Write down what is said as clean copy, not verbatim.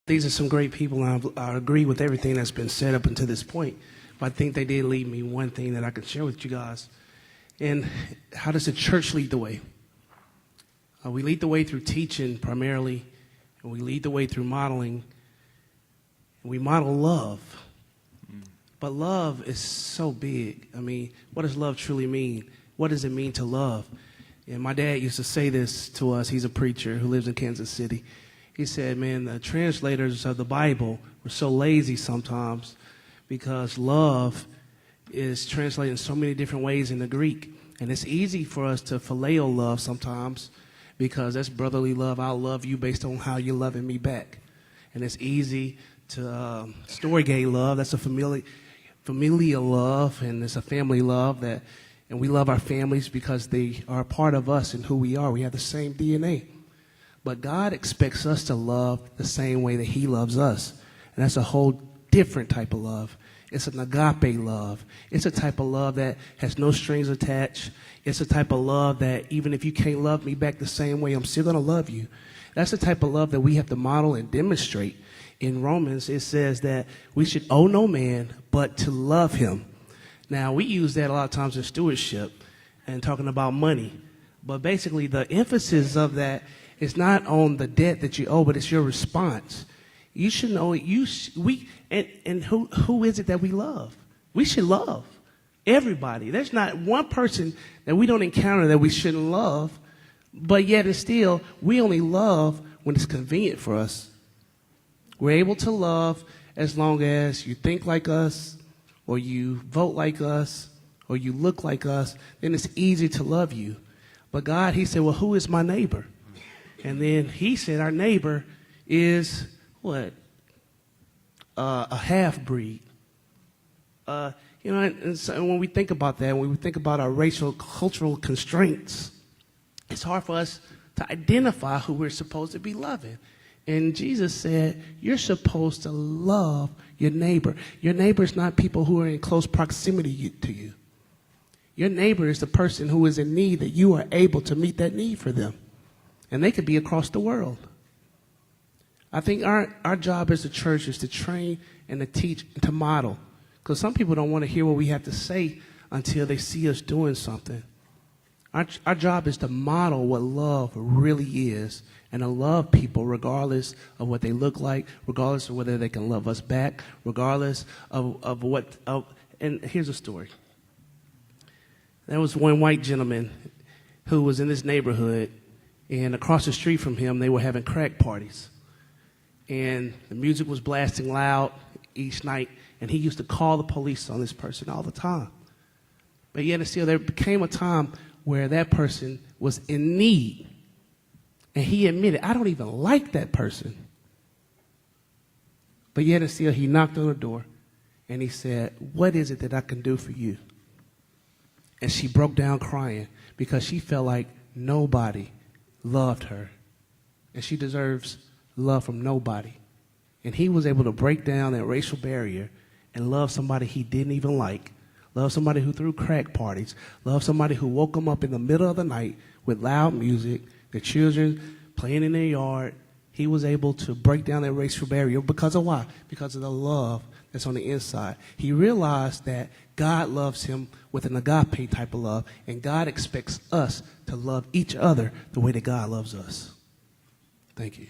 These are some great people, and I agree with everything that's been said up until this point. But I think they did leave me one thing that I can share with you guys. And how does the church lead the way? We lead the way through teaching primarily, and we lead the way through modeling. And we model love. But love is so big. I mean, what does love truly mean? What does it mean to love? And my dad used to say this to us. He's a preacher who lives in Kansas City. He said, man, the translators of the Bible were so lazy sometimes because love is translated in so many different ways in the Greek. And it's easy for us to phileo love sometimes because that's brotherly love. I'll love you based on how you're loving me back. And it's easy to storge love. That's a familial love, and it's a family love and we love our families because they are a part of us and who we are. We have the same DNA. But God expects us to love the same way that he loves us. And that's a whole different type of love. It's an agape love. It's a type of love that has no strings attached. It's a type of love that even if you can't love me back the same way, I'm still going to love you. That's the type of love that we have to model and demonstrate. In Romans, it says that we should owe no man but to love him. Now, we use that a lot of times in stewardship and talking about money. But basically, the emphasis of that is not on the debt that you owe, but it's your response. You should know it. Who is it that we love? We should love everybody. There's not one person that we don't encounter that we shouldn't love, but yet and still, we only love when it's convenient for us. We're able to love as long as you think like us, or you vote like us, or you look like us, then it's easy to love you. But God, he said, well, who is my neighbor? And then he said our neighbor is what? A half-breed. And so when we think about that, when we think about our racial, cultural constraints, it's hard for us to identify who we're supposed to be loving. And Jesus said, you're supposed to love your neighbor. Your neighbor is not people who are in close proximity to you. Your neighbor is the person who is in need that you are able to meet that need for them. And they could be across the world. I think our job as a church is to train and to teach and to model. Because some people don't want to hear what we have to say until they see us doing something. Our job is to model what love really is and to love people regardless of what they look like, regardless of whether they can love us back, regardless of what. And here's a story. There was one white gentleman who was in this neighborhood, and across the street from him, they were having crack parties. And the music was blasting loud each night, and he used to call the police on this person all the time. But yet and still, there became a time where that person was in need. And he admitted, I don't even like that person. But yet and still, he knocked on the door, and he said, what is it that I can do for you? And she broke down crying because she felt like nobody loved her. And she deserves love from nobody. And he was able to break down that racial barrier and love somebody he didn't even like. Love somebody who threw crack parties. Love somebody who woke him up in the middle of the night with loud music, the children playing in their yard. He was able to break down that racial barrier because of why? Because of the love that's on the inside. He realized that God loves him with an agape type of love, and God expects us to love each other the way that God loves us. Thank you.